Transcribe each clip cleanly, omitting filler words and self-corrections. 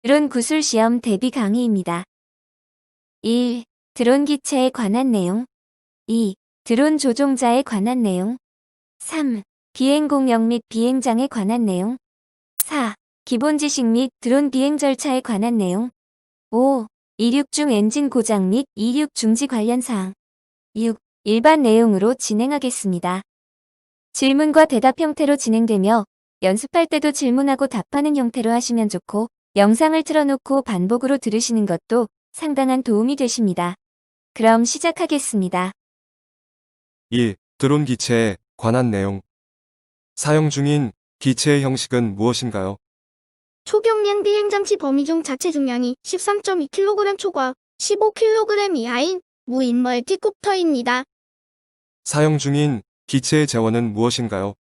드론 구술 시험 대비 강의입니다. 1. 드론 기체에 관한 내용. 2. 드론 조종자에 관한 내용. 3. 비행 공역 및 비행장에 관한 내용. 4. 기본 지식 및 드론 비행 절차에 관한 내용. 5. 이륙 중 엔진 고장 및 이륙 중지 관련 사항. 6. 일반 내용으로 진행하겠습니다. 질문과 대답 형태로 진행되며 연습할 때도 질문하고 답하는 형태로 하시면 좋고 영상을 틀어놓고 반복으로 들으시는 것도 상당한 도움이 되십니다. 그럼 시작하겠습니다. 1. 드론 기체에 관한 내용. 사용 중인 기체의 형식은 무엇인가요? 초경량 비행장치 범위 중 자체 중량이 13.2kg 초과 15kg 이하인 무인 멀티콥터입니다. 사용 중인 기체의 재원은 무엇인가요?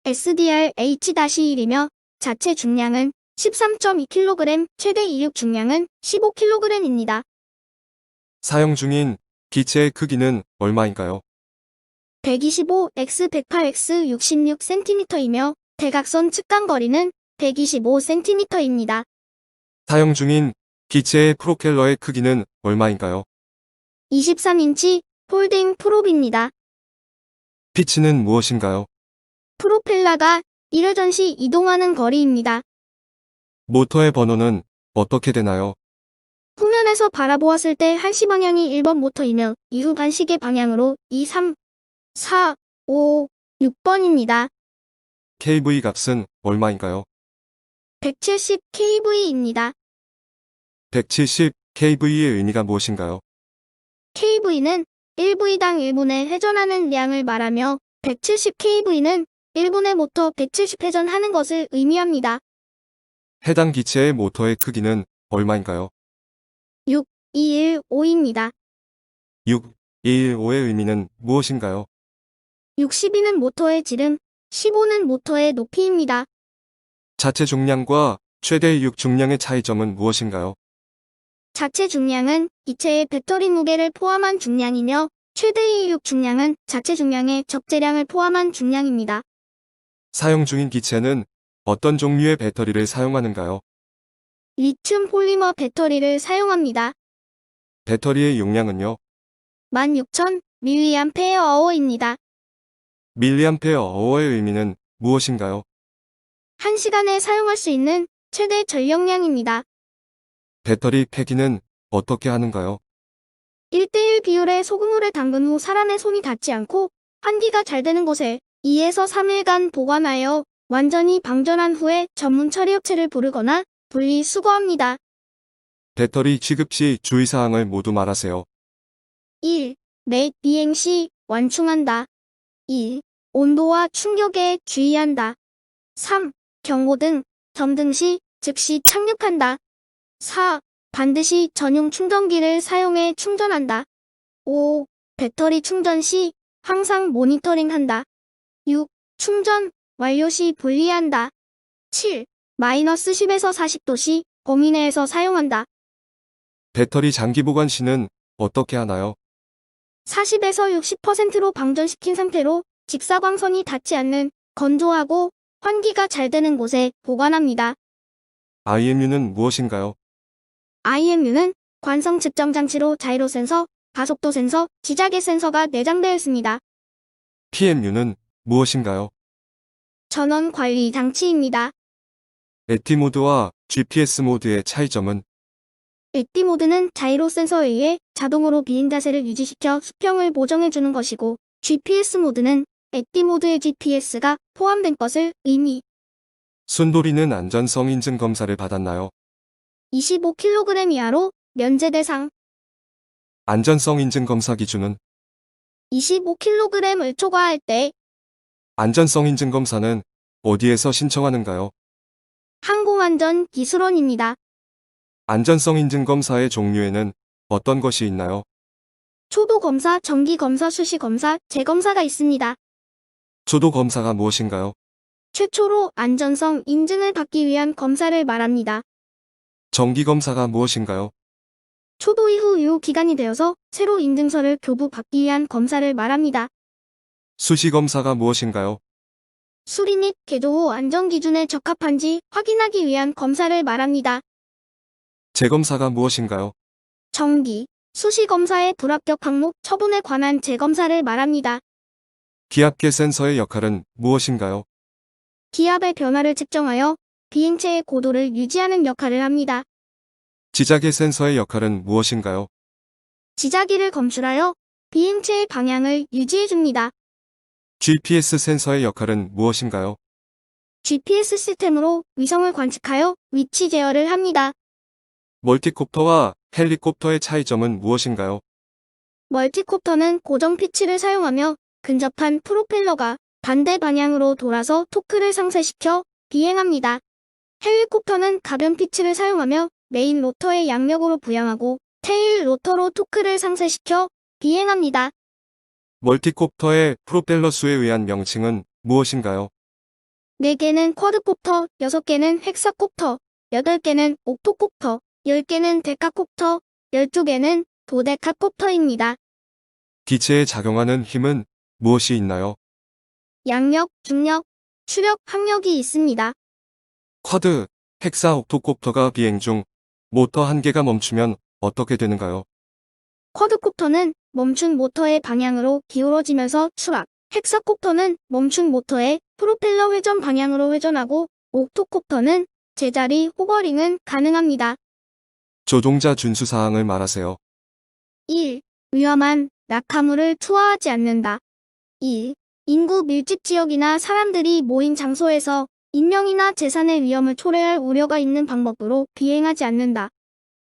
SDR-H-1이며 자체 중량은 13.2kg, 최대 이륙 중량은 15kg입니다. 사용 중인 기체의 크기는 얼마인가요? 125x108x 66cm이며 대각선 측간 거리는 125cm입니다. 사용 중인 기체의 프로펠러의 크기는 얼마인가요? 23인치 폴딩 프롭입니다. 피치는 무엇인가요? 프로펠러가 1회전 시 이동하는 거리입니다. 모터의 번호는 어떻게 되나요? 후면에서 바라보았을 때 한시 방향이 1번 모터이며 이후 반시계 방향으로 2, 3, 4, 5, 6번입니다. KV 값은 얼마인가요? 170kV입니다. 170 kV의 의미가 무엇인가요? kV는 1V당 1분에 회전하는 양을 말하며 170kV는 1분에 모터 170회전 하는 것을 의미합니다. 해당 기체의 모터의 크기는 얼마인가요? 215입니다. 6215의 의미는 무엇인가요? 62는 모터의 지름, 15는 모터의 높이입니다. 자체 중량과 최대 이륙 중량의 차이점은 무엇인가요? 자체 중량은 기체의 배터리 무게를 포함한 중량이며 최대 이륙 중량은 자체 중량의 적재량을 포함한 중량입니다. 사용 중인 기체는 어떤 종류의 배터리를 사용하는가요? 리튬 폴리머 배터리를 사용합니다. 배터리의 용량은요? 16,000mAh입니다. 밀리암페어어의 의미는 무엇인가요? 1시간에 사용할 수 있는 최대 전력량입니다. 배터리 폐기는 어떻게 하는가요? 1대1 비율의 소금물에 담근 후 사람의 손이 닿지 않고 환기가 잘 되는 곳에 2에서 3일간 보관하여 완전히 방전한 후에 전문 처리업체를 부르거나 분리수거합니다. 배터리 취급 시 주의사항을 모두 말하세요. 1. 매 비행 시 완충한다. 2. 온도와 충격에 주의한다. 3. 경고등, 점등 시 즉시 착륙한다. 4. 반드시 전용 충전기를 사용해 충전한다. 5. 배터리 충전 시 항상 모니터링한다. 6. 충전 완료 시 분리한다. 7. 마이너스 10에서 40도 시 범위 내에서 사용한다. 배터리 장기 보관 시는 어떻게 하나요? 40에서 60%로 방전시킨 상태로 직사광선이 닿지 않는 건조하고 환기가 잘 되는 곳에 보관합니다. IMU는 무엇인가요? IMU는 관성 측정 장치로 자이로 센서, 가속도 센서, 지자계 센서가 내장되어 있습니다. PMU는 무엇인가요? 전원 관리 장치입니다. 에티 모드와 GPS 모드의 차이점은? 에티 모드는 자이로 센서에 의해 자동으로 비행 자세를 유지시켜 수평을 보정해주는 것이고, GPS 모드는 에티 모드에 GPS가 포함된 것을 의미. 순돌이는 안전성 인증 검사를 받았나요? 25kg 이하로 면제 대상. 안전성 인증 검사 기준은? 25kg을 초과할 때 안전성 인증 검사는 어디에서 신청하는가요? 항공안전기술원입니다. 안전성 인증 검사의 종류에는 어떤 것이 있나요? 초도검사, 정기검사, 수시검사, 재검사가 있습니다. 초도 검사가 무엇인가요? 최초로 안전성 인증을 받기 위한 검사를 말합니다. 정기 검사가 무엇인가요? 초도 이후 요 기간이 되어서 새로 인증서를 교부받기 위한 검사를 말합니다. 수시 검사가 무엇인가요? 수리 및 개조 후 안전기준에 적합한지 확인하기 위한 검사를 말합니다. 재검사가 무엇인가요? 정기, 수시검사의 불합격 항목 처분에 관한 재검사를 말합니다. 기압계 센서의 역할은 무엇인가요? 기압의 변화를 측정하여 비행체의 고도를 유지하는 역할을 합니다. 지자계 센서의 역할은 무엇인가요? 지자기를 검출하여 비행체의 방향을 유지해줍니다. GPS 센서의 역할은 무엇인가요? GPS 시스템으로 위성을 관측하여 위치 제어를 합니다. 멀티콥터와 헬리콥터의 차이점은 무엇인가요? 멀티콥터는 고정 피치를 사용하며 근접한 프로펠러가 반대 방향으로 돌아서 토크를 상쇄시켜 비행합니다. 헬리콥터는 가변 피치를 사용하며 메인 로터의 양력으로 부양하고 테일 로터로 토크를 상쇄시켜 비행합니다. 멀티콥터의 프로펠러 수에 의한 명칭은 무엇인가요? 4개는 쿼드콥터, 6개는 헥사콥터, 8개는 옥토콥터, 10개는 데카콥터, 12개는 도데카콥터입니다. 기체에 작용하는 힘은 무엇이 있나요? 양력, 중력, 추력, 항력이 있습니다. 쿼드, 헥사 옥토콥터가 비행 중 모터 한 개가 멈추면 어떻게 되는가요? 쿼드콥터는 멈춘 모터의 방향으로 기울어지면서 추락, 헥사콥터는 멈춘 모터의 프로펠러 회전 방향으로 회전하고 옥토콥터는 제자리 호버링은 가능합니다. 조종자 준수 사항을 말하세요. 1. 위험한 낙하물을 투하하지 않는다. 2. 인구 밀집 지역이나 사람들이 모인 장소에서 인명이나 재산의 위험을 초래할 우려가 있는 방법으로 비행하지 않는다.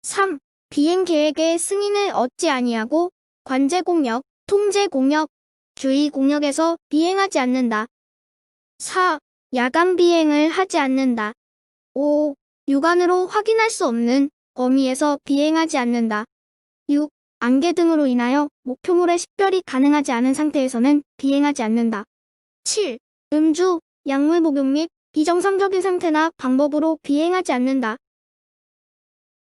3. 비행 계획의 승인을 얻지 아니하고 관제 공역, 통제 공역, 주의 공역에서 비행하지 않는다. 4. 야간 비행을 하지 않는다. 5. 육안으로 확인할 수 없는 범위에서 비행하지 않는다. 6. 안개 등으로 인하여 목표물의 식별이 가능하지 않은 상태에서는 비행하지 않는다. 7. 음주, 약물 복용 및 비정상적인 상태나 방법으로 비행하지 않는다.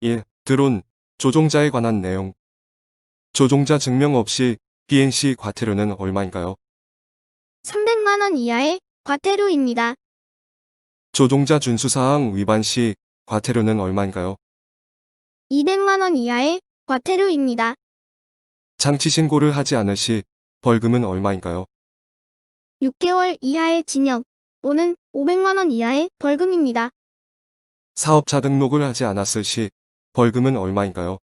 1. 드론, 조종자에 관한 내용. 조종자 증명 없이 비행 시 과태료는 얼마인가요? 300만 원 이하의 과태료입니다. 조종자 준수사항 위반 시 과태료는 얼마인가요? 200만 원 이하의 과태료입니다. 장치 신고를 하지 않을 시 벌금은 얼마인가요? 6개월 이하의 징역 또는 500만 원 이하의 벌금입니다. 사업자 등록을 하지 않았을 시 벌금은 얼마인가요?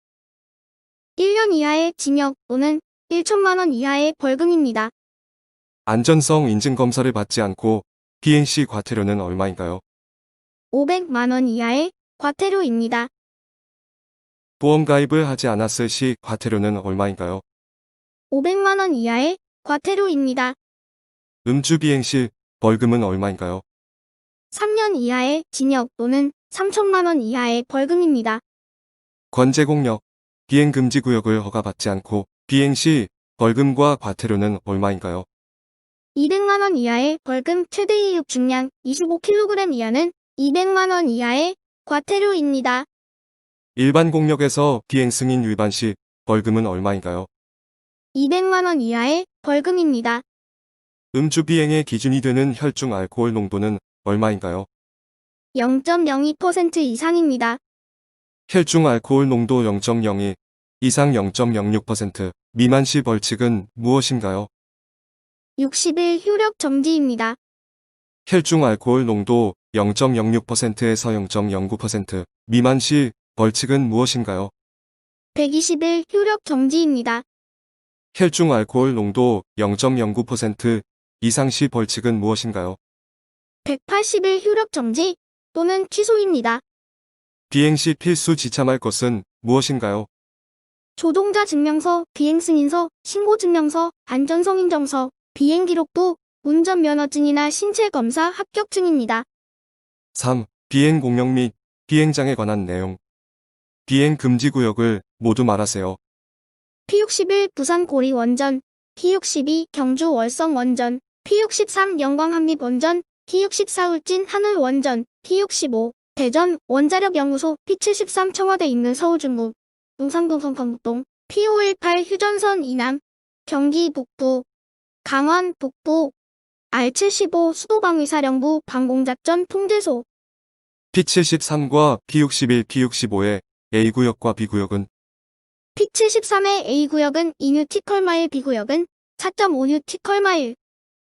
1년 이하의 징역 또는 1천만 원 이하의 벌금입니다. 안전성 인증 검사를 받지 않고 비행 시 과태료는 얼마인가요? 500만 원 이하의 과태료입니다. 보험 가입을 하지 않았을 시 과태료는 얼마인가요? 500만 원 이하의 과태료입니다. 음주 비행 시 벌금은 얼마인가요? 3년 이하의 징역 또는 3천만 원 이하의 벌금입니다. 관제 공역, 비행 금지 구역을 허가받지 않고 비행 시 벌금과 과태료는 얼마인가요? 200만 원 이하의 벌금, 최대 이륙 중량 25kg 이하는 200만 원 이하의 과태료입니다. 일반 공역에서 비행 승인 위반 시 벌금은 얼마인가요? 200만 원 이하의 벌금입니다. 음주 비행의 기준이 되는 혈중 알코올 농도는 얼마인가요? 0.02% 이상입니다. 혈중 알코올 농도 0.02 이상 0.06% 미만 시 벌칙은 무엇인가요? 60일 효력 정지입니다. 혈중 알코올 농도 0.06%에서 0.09% 미만 시 벌칙은 무엇인가요? 120일 효력 정지입니다. 혈중 알코올 농도 0.09% 이상 시 벌칙은 무엇인가요? 180일 효력 정지 또는 취소입니다. 비행 시 필수 지참할 것은 무엇인가요? 조종자 증명서, 비행승인서, 신고증명서, 안전성인정서, 비행기록부, 운전면허증이나 신체검사 합격증입니다. 3. 비행 공역 및 비행장에 관한 내용. 비행 금지 구역을 모두 말하세요. P61 부산 고리 원전, P62 경주 월성 원전, P63 영광 한립 원전, P64 울진 하늘 원전, P65 대전 원자력 연구소, P73 청와대 있는 서울중구, 용산동 성평동, P518 휴전선 이남, 경기 북부, 강원 북부, R75 수도방위사령부 방공작전 통제소. P73과 P61, P65의 A구역과 B구역은 P73의 A구역은 2뉴티컬마일, B구역은 4.5뉴티컬마일.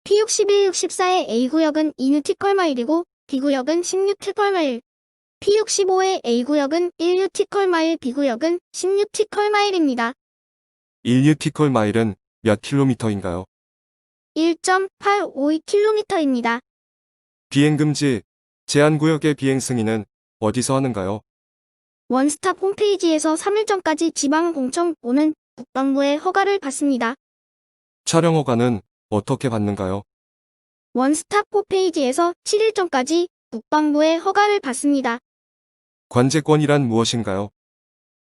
P61, 64의 A구역은 2뉴티컬마일이고 B구역은 10뉴티컬마일. P65의 A구역은 1뉴티컬마일, B구역은 10뉴티컬마일입니다. 1뉴티컬마일은 몇 킬로미터인가요? 1.852km입니다. 비행금지, 제한구역의 비행 승인은 어디서 하는가요? 원스톱 홈페이지에서 3일 전까지 지방공청 또는 국방부의 허가를 받습니다. 촬영 허가는 어떻게 받는가요? 원스톱 홈페이지에서 7일 전까지 국방부의 허가를 받습니다. 관제권이란 무엇인가요?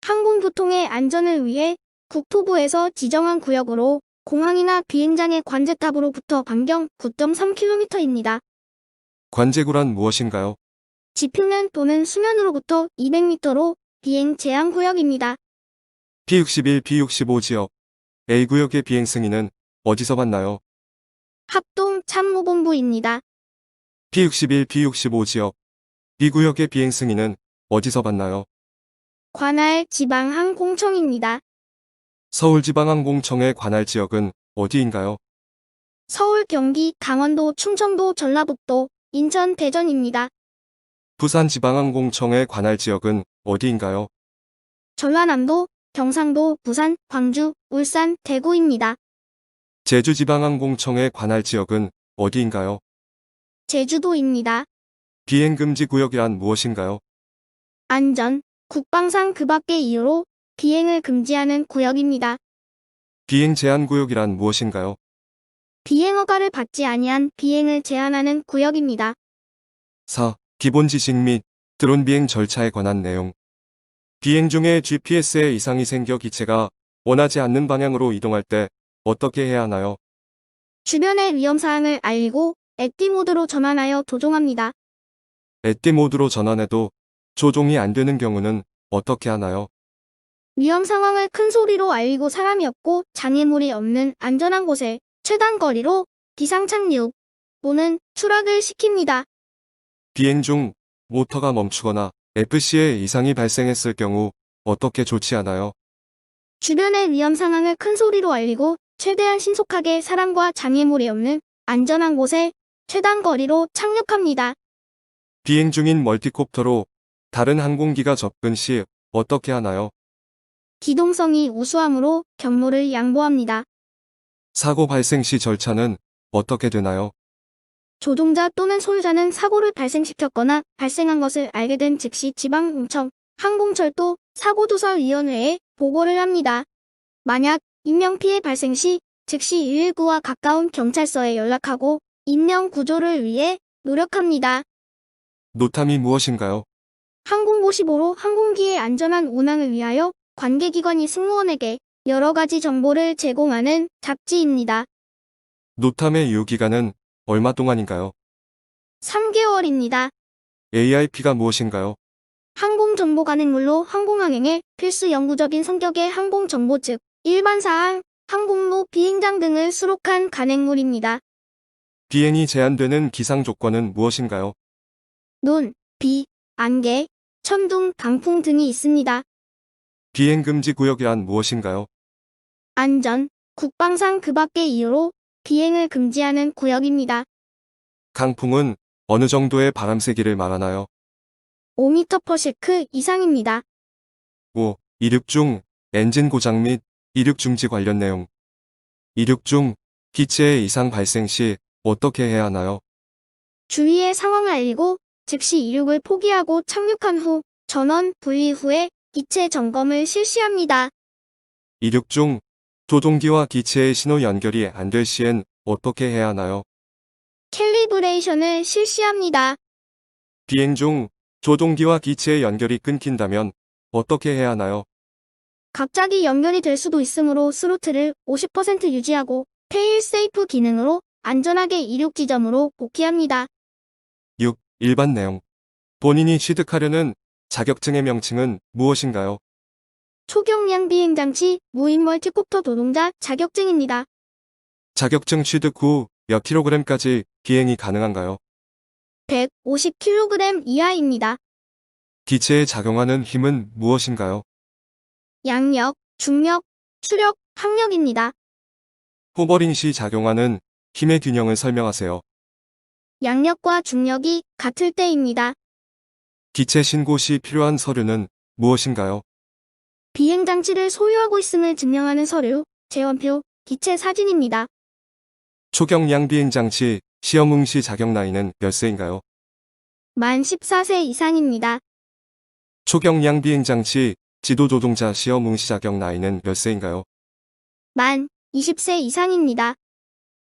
항공교통의 안전을 위해 국토부에서 지정한 구역으로 공항이나 비행장의 관제탑으로부터 반경 9.3km입니다. 관제구란 무엇인가요? 지평면 또는 수면으로부터 200m로 비행 제한 구역입니다. P61, P65 지역, A구역의 비행 승인은 어디서 받나요? 합동 참모본부입니다. P61, P65 지역, B구역의 비행 승인은 어디서 받나요? 관할 지방항공청입니다. 서울지방항공청의 관할 지역은 어디인가요? 서울, 경기, 강원도, 충청도, 전라북도, 인천, 대전입니다. 부산지방항공청의 관할 지역은 어디인가요? 전라남도, 경상도, 부산, 광주, 울산, 대구입니다. 제주지방항공청의 관할 지역은 어디인가요? 제주도입니다. 비행금지 구역이란 무엇인가요? 안전, 국방상 그 밖의 이유로 비행을 금지하는 구역입니다. 비행 제한 구역이란 무엇인가요? 비행 허가를 받지 아니한 비행을 제한하는 구역입니다. 4. 기본 지식 및 드론 비행 절차에 관한 내용. 비행 중에 GPS에 이상이 생겨 기체가 원하지 않는 방향으로 이동할 때 어떻게 해야 하나요? 주변의 위험사항을 알리고 액티 모드로 전환하여 조종합니다. 액티 모드로 전환해도 조종이 안 되는 경우는 어떻게 하나요? 위험 상황을 큰 소리로 알리고 사람이 없고 장애물이 없는 안전한 곳에 최단 거리로 비상 착륙 또는 추락을 시킵니다. 비행 중 모터가 멈추거나 FC에 이상이 발생했을 경우 어떻게 조치하나요? 주변의 위험 상황을 큰 소리로 알리고 최대한 신속하게 사람과 장애물이 없는 안전한 곳에 최단 거리로 착륙합니다. 비행 중인 멀티콥터로 다른 항공기가 접근 시 어떻게 하나요? 기동성이 우수하므로 경로를 양보합니다. 사고 발생 시 절차는 어떻게 되나요? 조종자 또는 소유자는 사고를 발생시켰거나 발생한 것을 알게 된 즉시 지방공청, 항공철도 사고조사위원회에 보고를 합니다. 만약 인명피해 발생 시 즉시 119와 가까운 경찰서에 연락하고 인명구조를 위해 노력합니다. 노탐이 무엇인가요? 항공모시보로 항공기의 안전한 운항을 위하여 관계기관이 승무원에게 여러 가지 정보를 제공하는 잡지입니다. 노탐의 유효기간은 얼마 동안인가요? 3개월입니다. AIP가 무엇인가요? 항공정보 간행물로 항공항행에 필수 영구적인 성격의 항공정보 즉 일반사항, 항공로, 비행장 등을 수록한 간행물입니다. 비행이 제한되는 기상 조건은 무엇인가요? 눈, 비, 안개, 천둥, 강풍 등이 있습니다. 비행 금지 구역이란 무엇인가요? 안전, 국방상 그 밖의 이유로 비행을 금지하는 구역입니다. 강풍은 어느 정도의 바람 세기를 말하나요? 5m/s 이상입니다. 5. 이륙 중 엔진 고장 및 이륙 중지 관련 내용. 이륙 중 기체의 이상 발생 시 어떻게 해야 하나요? 주위의 상황을 알리고 즉시 이륙을 포기하고 착륙한 후 전원 분리 후에 기체 점검을 실시합니다. 이륙 중 조종기와 기체의 신호 연결이 안 될 시엔 어떻게 해야 하나요? 캘리브레이션을 실시합니다. 비행 중 조종기와 기체의 연결이 끊긴다면 어떻게 해야 하나요? 갑자기 연결이 될 수도 있으므로 스로틀을 50% 유지하고 페일 세이프 기능으로 안전하게 이륙 지점으로 복귀합니다. 6. 일반 내용. 본인이 취득하려는 자격증의 명칭은 무엇인가요? 초경량 비행장치 무인 멀티콥터 조종자 자격증입니다. 자격증 취득 후 몇 킬로그램까지 비행이 가능한가요? 150kg 이하입니다. 기체에 작용하는 힘은 무엇인가요? 양력, 중력, 추력, 항력입니다. 호버링 시 작용하는 힘의 균형을 설명하세요. 양력과 중력이 같을 때입니다. 기체 신고 시 필요한 서류는 무엇인가요? 비행장치를 소유하고 있음을 증명하는 서류, 재원표, 기체 사진입니다. 초경량 비행장치 시험 응시 자격 나이는 몇 세인가요? 만 14세 이상입니다. 초경량 비행장치 지도조종자 시험 응시 자격 나이는 몇 세인가요? 만 20세 이상입니다.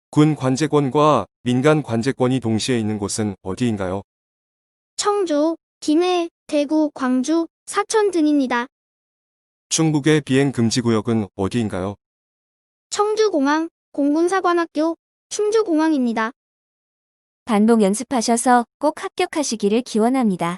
군 관제권과 민간 관제권이 동시에 있는 곳은 어디인가요? 청주, 김해, 대구, 광주, 사천 등입니다. 충북의 비행 금지 구역은 어디인가요? 청주공항, 공군사관학교, 충주공항입니다. 반복 연습하셔서 꼭 합격하시기를 기원합니다.